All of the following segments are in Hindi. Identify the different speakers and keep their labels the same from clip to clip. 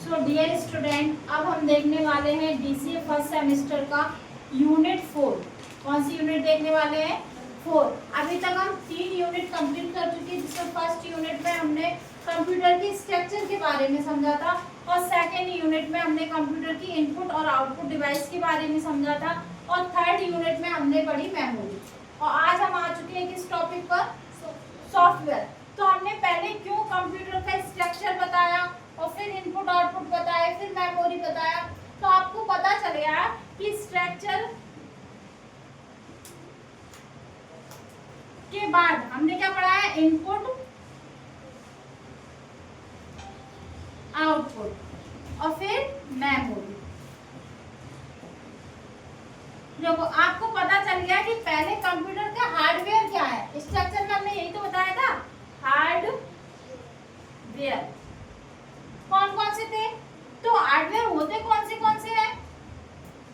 Speaker 1: सो डियर स्टूडेंट, अब हम देखने वाले हैं डीसीए फर्स्ट सेमेस्टर का यूनिट 4। कौन सी यूनिट देखने वाले हैं? 4। अभी तक हम 3 यूनिट कंप्लीट कर चुके हैं, जिसमें फर्स्ट यूनिट में हमने कंप्यूटर की स्ट्रक्चर के बारे में समझा था और सेकेंड यूनिट में हमने कंप्यूटर की इनपुट और आउटपुट डिवाइस के बारे में समझा था और थर्ड यूनिट में हमने पढ़ी मेमोरी। और आज हम आ चुके हैं किस टॉपिक पर? सॉफ्टवेयर। तो हमने पहले क्यों कंप्यूटर का स्ट्रक्चर बताया और फिर इनपुट आउटपुट बताया, फिर मेमोरी बताया, तो आपको पता चल गया कि स्ट्रक्चर के बाद हमने क्या पढ़ा है? इनपुट आउटपुट और फिर मेमोरी। देखो, आपको पता चल गया कि पहले कंप्यूटर का हार्डवेयर क्या है। स्ट्रक्चर में हमने यही तो बताया था, हार्डवेयर। कौन कौन से थे? तो हार्डवेयर होते कौन से हैं?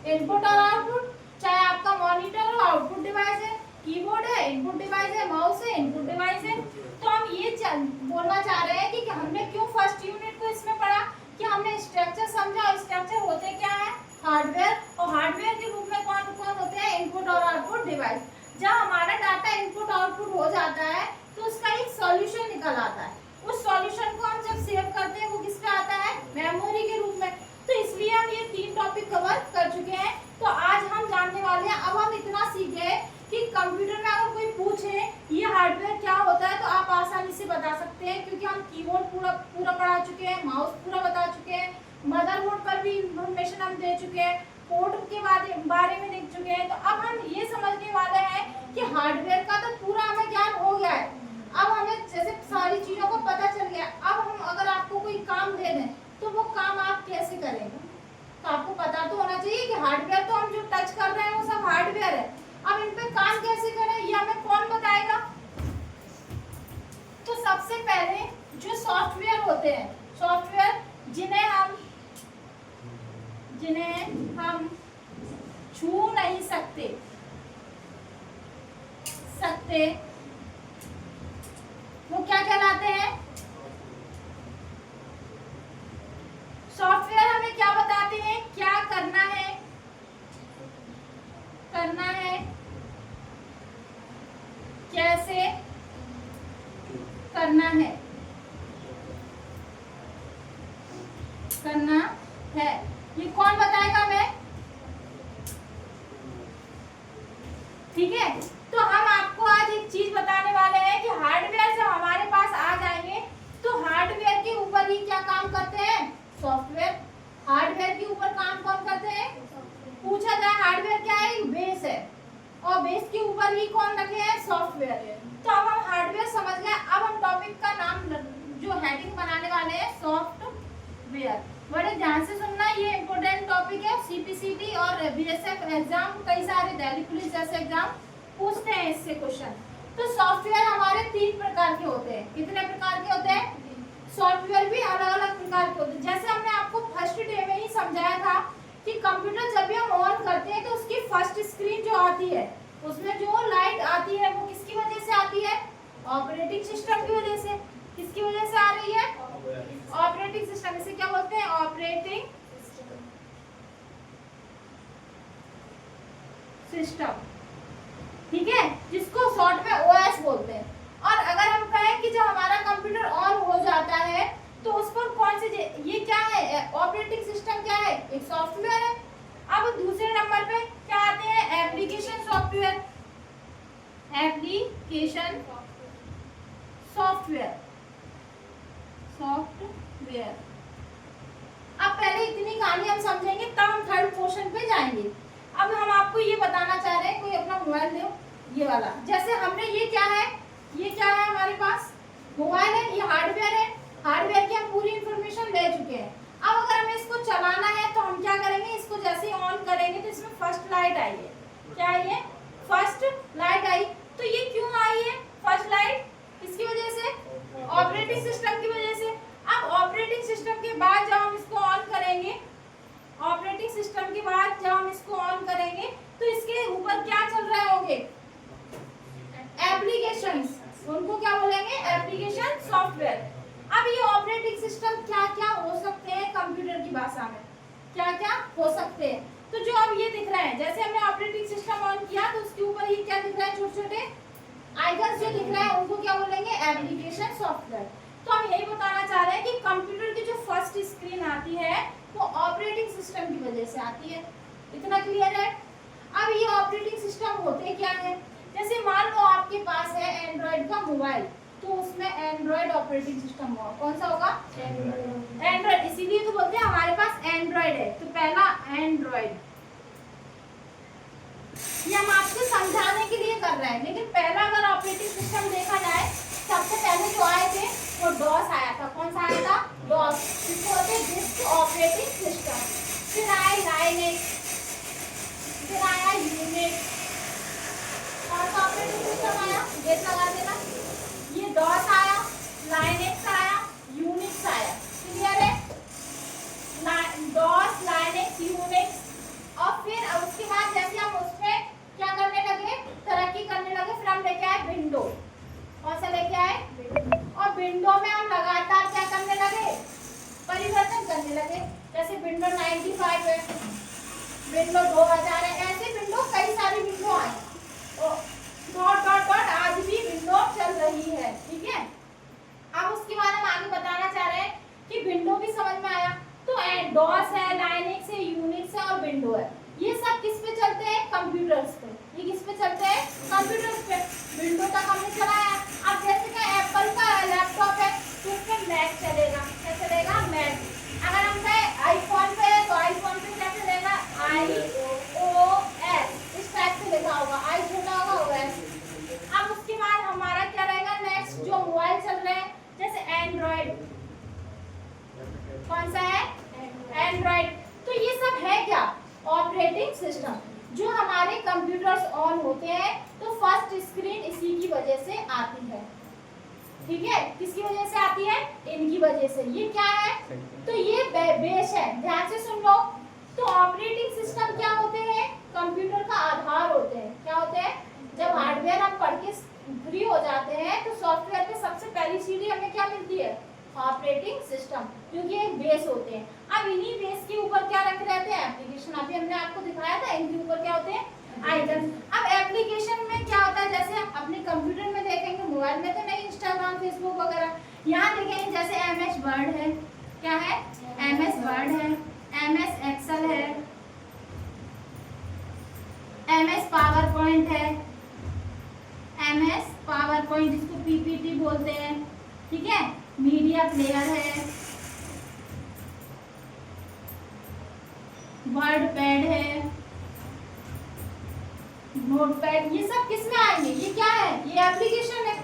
Speaker 1: इनपुट और आउटपुट। चाहे आपका मॉनिटर हो, आउटपुट डिवाइस है, कीबोर्ड है, इनपुट डिवाइस है, माउस है, इनपुट डिवाइस है। तो हम ये बोलना चाह रहे हैं कि हमने क्यों फर्स्ट यूनिट को इसमें पढ़ा कि हमने स्ट्रक्चर समझा। और स्ट्रक्चर होते क्या है? हार्डवेयर। और हार्डवेयर के रूप में कौन कौन होते हैं? इनपुट और आउटपुट डिवाइस। जब हमारा डाटा इनपुट आउटपुट हो जाता है तो उसका एक सॉल्यूशन निकल आता है। उस सॉल्यूशन को हम जब सेव करते हैं वो किस पे आता है? मेमोरी के रूप में। तो इसलिए हम ये 3 टॉपिक कवर कर चुके हैं। तो आज हम जानने वाले हैं, अब हम इतना सीख गए कि कंप्यूटर में अगर कोई पूछे ये हार्डवेयर क्या होता है तो आप आसानी से बता सकते हैं, क्योंकि हम कीबोर्ड पूरा पढ़ा चुके हैं, माउस पूरा बता चुके हैं, मदरबोर्ड पर भी इंफॉर्मेशन हम दे चुके हैं, पोर्ट के बारे में देख चुके हैं। तो अब हम ये समझने वाले हैं कि हार्डवेयर का तो पूरा हमें ज्ञान हो गया है। अब हमें जैसे सारी चीजों को पता चल गया, अब हम अगर आपको कोई काम दे दें तो वो काम आप कैसे करेंगे? तो आपको पता तो होना चाहिए कि हार्डवेयर तो हम जो टच कर रहे हैं वो सब हार्डवेयर है। अब इन पे काम कैसे करें ये हमें कौन बताएगा? तो सबसे पहले जो सॉफ्टवेयर होते हैं, सॉफ्टवेयर जिन्हें हम छू नहीं सकते वो क्या कहलाते हैं? सॉफ्टवेयर हमें क्या बताते हैं? क्या करना है, कैसे करना है, ये कौन बताएगा हमें? ठीक है। तो हम आपको आज एक चीज बताने वाले हैं कि हार्डवेयर जब हमारे पास आ जाएंगे तो हार्डवेयर के ऊपर ही क्या काम करते हैं? सॉफ्टवेयर। हार्डवेयर के ऊपर काम कौन करते हैं? पूछा जाए हार्डवेयर क्या है? बेस है, और बेस के ऊपर ही कौन रखे हैं? सॉफ्टवेयर। तो अब हम हार्डवेयर समझ गए। अब हम टॉपिक का नाम जो हेडिंग बनाने वाले हैं, सॉफ्टवेयर। बड़े ध्यान से सुनना, ये इम्पोर्टेंट टॉपिक है। सीपीसीटी और बीएसएफ एग्जाम, कई सारे दिल्ली पुलिस जैसे एग्जाम पूछते हैं इससे क्वेश्चन। तो सॉफ्टवेयर हमारे 3 प्रकार के होते हैं। कितने प्रकार के होते हैं? सॉफ्टवेयर भी अलग अलग प्रकार के होते हैं। जैसे हमने आपको फर्स्ट डे में ही समझाया था कि कंप्यूटर जब भी हम ऑन करते हैं तो उसकी फर्स्ट स्क्रीन जो आती है उसमें जो लाइट आती है वो किसकी वजह से आती है? ऑपरेटिंग सिस्टम की वजह से। किसकी वजह से आ रही है? Operating system. इसे क्या बोलते हैं? Operating system. ठीक है, जिसको शॉर्ट में ओएस बोलते हैं। और अगर हम कहें कि जब हमारा कंप्यूटर ऑन हो जाता है तो उस पर कौन सी, ये क्या है? ऑपरेटिंग सिस्टम क्या है? एक सॉफ्टवेयर है। अब दूसरे नंबर पे क्या आते हैं? Application software. Application software. अब पहले इतनी कहानी हम समझेंगे तब हम थर्ड क्वेश्चन पे जाएंगे। अब हम आपको ये बताना चाह रहे हैं, कोई अपना मोबाइल दो, ये वाला। जैसे हमने ये क्या है हमारे पास मोबाइल है, ये हार्डवेयर है। हार्डवेयर की हम पूरी इंफॉर्मेशन ले चुके हैं। अब अगर हमें इसको चलाना है तो हम क्या करेंगे? इसको जैसे ही ऑन करेंगे तो इसमें फर्स्ट लाइट आई है। क्या आई है? फर्स्ट लाइट आई। तो ये क्यों आई है फर्स्ट लाइट? किसकी वजह से? ऑपरेटिंग सिस्टम की वजह से। अब ऑपरेटिंग सिस्टम के बाद जब हम इसको ऑन करेंगे, तो इसके ऊपर क्या चल रहे होंगे? एप्लीकेशंस। उनको क्या बोलेंगे? Application software. अब ये ऑपरेटिंग सिस्टम क्या क्या हो सकते हैं कंप्यूटर भाषा में क्या क्या हो सकते हैं। तो जो अब ये दिख रहा है, जैसे हमने ऑपरेटिंग सिस्टम ऑन किया तो उसके ऊपर ये क्या दिख रहा है, छोटे छोटे आइकन्स जो दिख रहा है उनको क्या बोलेंगे, एप्लीकेशन सॉफ्टवेयर। तो हम यही बताना चाह रहे हैं कि कंप्यूटर की जो फर्स्ट स्क्रीन आती है वो ऑपरेटिंग सिस्टम की वजह से आती है। इतना क्लियर है। अब ये ऑपरेटिंग सिस्टम होते क्या है, जैसे मान लो आपके पास है एंड्रॉइड का मोबाइल, तो उसमें एंड्रॉइड ऑपरेटिंग सिस्टम होगा। कौन सा होगा, एंड्रॉइड। इसीलिए तो बोलते हैं हमारे पास एंड्रॉइड है। तो पहला एंड्रॉइड, ये हम आपको समझाने के लिए कर रहे हैं, लेकिन पहला अगर ऑपरेटिंग सिस्टम देखा जाए सबसे पहले जो आए थे वो डॉस आया था। कौन सा आया था, डॉस, जिसको बोलते हैं डिस्क ऑपरेटिंग सिस्टम। फिर आए लाइनेक्स, फिर आया यूनिक्स। कौन सा ऑपरेटिंग सिस्टम आया, गेट लगा देना, ये डॉस आया, लाइनेक्स आया, यूनिक्स आया। क्लियर है, डॉस, लाइनेक्स, यूनिक्स। और फिर उसके बाद जैसे हम उसमें क्या करने लगे, तरक्की करने लगे, फिर हम लेके आए विंडो। कौन सा लेके आए, और विंडो में हम लगातार क्या करने लगे, परिवर्तन करने लगे। जैसे विंडो 95 है, विंडो 2000 है, ऐसे विंडो कई सारी विंडो आई, डॉट डॉट डॉट आज भी विंडो चल रही है। ठीक है, अब उसके बाद हम आगे बताना चाह रहे हैं कि विंडो भी समझ में आया। तो डॉस है, लाइनेक्स है, यूनिक्स है और विंडो है, ये सब किस पे चलते हैं, कंप्यूटर्स पे। ये किस पे चलते हैं, कंप्यूटर्स पे। विंडो तक हमने चलाया। अब जैसे कि एप्पल का लैपटॉप है तो उसमें मैक चलेगा। क्या चलेगा, मैक। अगर हम कहें आईफोन पे है तो आईफोन पे क्या चलेगा, iOS। इस टाइप से लिखा होगा, आई छोटा होगा OS। अब उसके बाद हमारा क्या रहेगा, नेक्स्ट जो मोबाइल चल रहे हैं जैसे एंड्रॉइड। कौन सा है, एंड्रॉइड। तो ये सब है क्या, ऑपरेटिंग सिस्टम। जो हमारे कंप्यूटर्स ऑन होते हैं तो फर्स्ट स्क्रीन इसी की वजह से आती है। ठीक है, किसकी वजह से आती है, इनकी वजह से। ये क्या है, तो ये बेस है, ध्यान से सुन लो। तो ऑपरेटिंग सिस्टम क्या होते हैं, कंप्यूटर का आधार होते हैं। क्या होते हैं, जब हार्डवेयर हम पढ़ के फ्री हो जाते हैं तो सॉफ्टवेयर पे सबसे पहली सीढ़ी हमें क्या मिलती है, ऑपरेटिंग सिस्टम, क्योंकि एक बेस होते हैं। अब इन्हीं बेस के ऊपर क्या रखे रहते हैं, एप्लीकेशन। अभी हमने आपको दिखाया था, इनके ऊपर क्या होते हैं, आइकन। अब एप्लीकेशन में क्या होता है, जैसे हम अपने कंप्यूटर में देखेंगे, मोबाइल में तो नहीं, इंस्टाग्राम, फेसबुक वगैरह। यहाँ देखेंगे जैसे MS वर्ड है, क्या है, MS वर्ड है, MS एक्सेल है, MS पावर पॉइंट है, MS पावर पॉइंट जिसको PPT बोलते हैं। ठीक है, मीडिया प्लेयर है, वर्ड पैड है, नोटपैड। ये सब किस में आएंगे, ये क्या है, ये एप्लीकेशन है।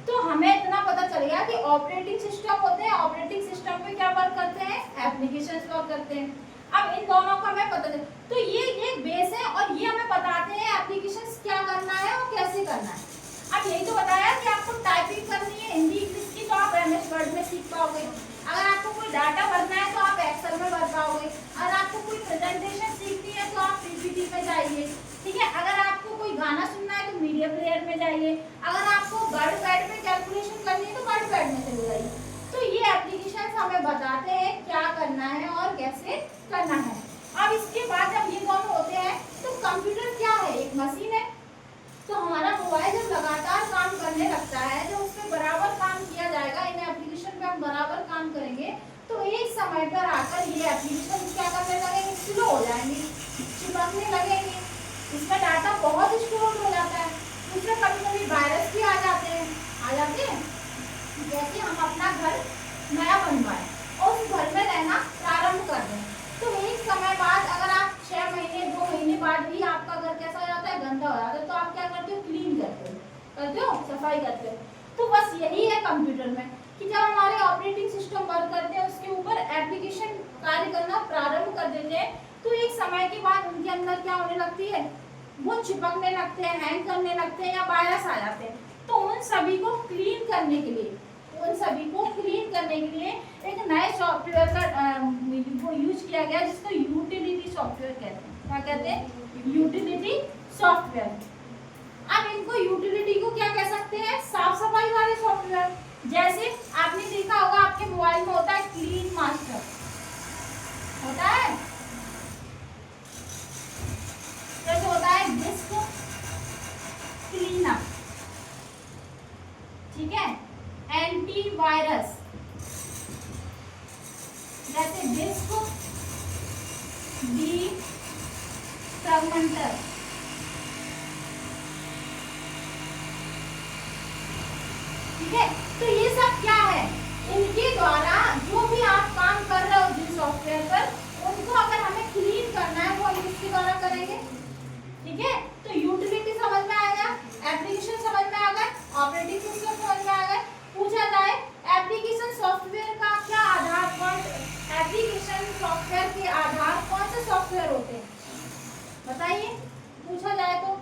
Speaker 1: तो हमें इतना पता चलेगा कि ऑपरेटिंग सिस्टम होते हैं, ऑपरेटिंग सिस्टम पे क्या वर्क करते हैं, एप्लीकेशंस वर्क करते हैं। अब इन दोनों का हमें पता चले, तो ये एक बेस है और ये हमें बताते हैं एप्लीकेशंस क्या करना है और कैसे करना है। अब यही तो बताया कि आपको टाइपिंग करनी है हिंदी इंग्लिश की तो आप MS वर्ड में सीख पाओगे। अगर आपको कोई डाटा भरना है तो आप एक्सेल में भर पाओगे। अगर आपको कोई प्रेजेंटेशन सीखनी है तो आप PPT पे जाइए। ठीक है, अगर आपको कोई गाना सुनना है तो मीडिया प्लेयर में जाइए। अगर आपको वर्ड पैड में कैलकुलेशन करनी है तो वर्ड पैड में चले जाइए। तो ये एप्लीकेशंस हमें बताते हैं क्या करना है और कैसे करना है। अब इसके बाद जब ये दोनों होते हैं तो कंप्यूटर क्या है, एक मशीन है। तो हमारा मोबाइल जब लगातार काम करने लगता है, जब उसमें बराबर काम किया जाएगा, इन एप्लीकेशन पे हम बराबर काम करेंगे तो एक समय पर आकर ये एप्लीकेशन क्या करने लगेंगे, स्लो हो जाएंगे, चिपकने लगेंगे। इसमें डाटा बहुत स्टोर हो जाता है, उसमें कभी कभी वायरस भी आ जाते हैं। जैसे हम अपना घर नया बनवाए और उस घर में रहना प्रारंभ कर दें तो एक समय बाद अगर आप 6 महीने 2 महीने बाद भी आपका घर कैसा हो जाता है, गंदा हो जाता है, तो आप क्या करते हो, क्लीन करते हो, सफाई करते हो। तो बस यही है कंप्यूटर में कि जब हमारे ऑपरेटिंग सिस्टम वर्क करते हैं उसके ऊपर एप्लीकेशन कार्य करना प्रारंभ कर देते हैं तो एक समय के बाद उनके अंदर क्या होने लगती है, वो चिपकने लगते हैं, हैंग करने लगते हैं या वायरस आ जाते हैं। तो उन सभी को क्लीन करने के लिए एक नए सॉफ्टवेयर का वो यूज किया गया जिसको यूटिलिटी सॉफ्टवेयर कहते हैं। क्या कहते हैं, यूटिलिटी सॉफ्टवेयर। अब इनको यूटिलिटी को क्या कह सकते हैं, साफ सफाई वाले सॉफ्टवेयर। जैसे आपने देखा होगा आपके मोबाइल में होता है क्लीन मास्टर। जैसे डिस्क, डी फ्रैगमेंटर। ठीक है, तो ये सब क्या है, इनके द्वारा जो भी आप काम कर रहे हो जिन सॉफ्टवेयर पर, उनको अगर हमें क्लीन करना है वो हम इसके द्वारा करेंगे। ठीक है, तो यूटिलिटी समझ में आ गया, एप्लीकेशन समझ में आ गया, ऑपरेटिंग सिस्टम समझ में आ गया। पूछा जाए एप्लीकेशन सॉफ्टवेयर का क्या आधार, कौन एप्लीकेशन सॉफ्टवेयर के आधार कौन से सॉफ्टवेयर होते हैं बताइए। पूछा जाए तो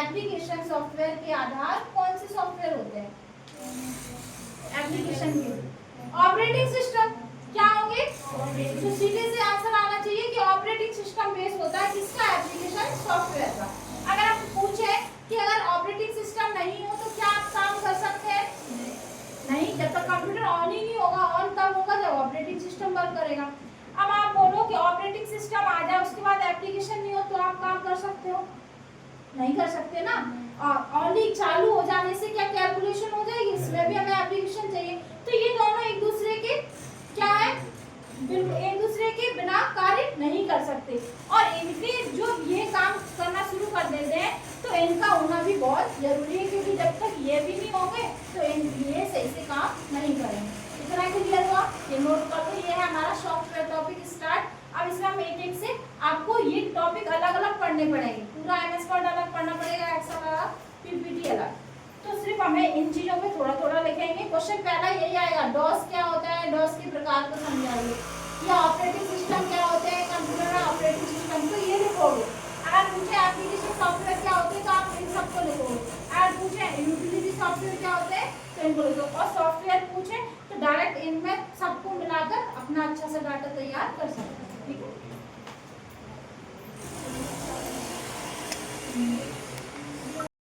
Speaker 1: एप्लीकेशन सॉफ्टवेयर के आधार कौन से सॉफ्टवेयर होते हैं एप्लीकेशन के? Operating system. क्या होंगे? तो सीधे से आंसर आना चाहिए कि ऑपरेटिंग सिस्टम बेस होता है किसका, एप्लीकेशन सॉफ्टवेयर का। अगर आप पूछे कि अगर ऑपरेटिंग सिस्टम नहीं हो तो क्या आप काम कर सकते हैं? नहीं, जब तक कंप्यूटर ऑन ही नहीं होगा। ऑन तब होगा जब ऑपरेटिंग सिस्टम वर्क करेगा। अब आप बोलो कि ऑपरेटिंग सिस्टम आ जाए उसके बाद एप्लीकेशन नहीं हो तो आप काम कर सकते हो? नहीं कर सकते ना। ऑनली चालू हो जाने से क्या कैलकुलेशन हो जाएगी? इसमें भी हमें एप्लीकेशन चाहिए। तो ये दोनों एक दूसरे के क्या है, एक दूसरे के बिना कार्य नहीं कर सकते। और इनके जो ये काम करना शुरू कर देते हैं तो इनका होना भी बहुत जरूरी है, क्योंकि जब तक ये भी नहीं होंगे तो ये सही से काम नहीं करेंगे। इतना क्लियर हुआ? ये नोट कर लो, ये है हमारा सॉफ्टवेयर टॉपिक स्टार्ट। अब इसमें हम एक एक से आपको ये टॉपिक अलग अलग पढ़ने पड़ेंगे। पूरा एमएस वर्ड अलग पढ़ना पड़ेगा, एक्सेल अलग, पीपीटी अलग। तो सिर्फ हमें इन चीजों पे थोड़ा थोड़ा लिखेंगे। क्वेश्चन पहला यही आएगा, डॉस क्या होता है, डॉस के प्रकार को समझाइए। या ऑपरेटिंग सिस्टम क्या होते हैं, कंप्यूटर में ऑपरेटिंग सिस्टम, तो ये लिखोगे। अगर पूछे एप्लीकेशन सॉफ्टवेयर क्या होते हैं तो आप इन सबको लिखोगे। अगर पूछे यूटिलिटी सॉफ्टवेयर क्या होते हैं तो इनको लिखो। और सॉफ्टवेयर पूछे तो डायरेक्ट इनमें सबको मिलाकर अपना अच्छा सा डाटा तैयार कर सकते हैं।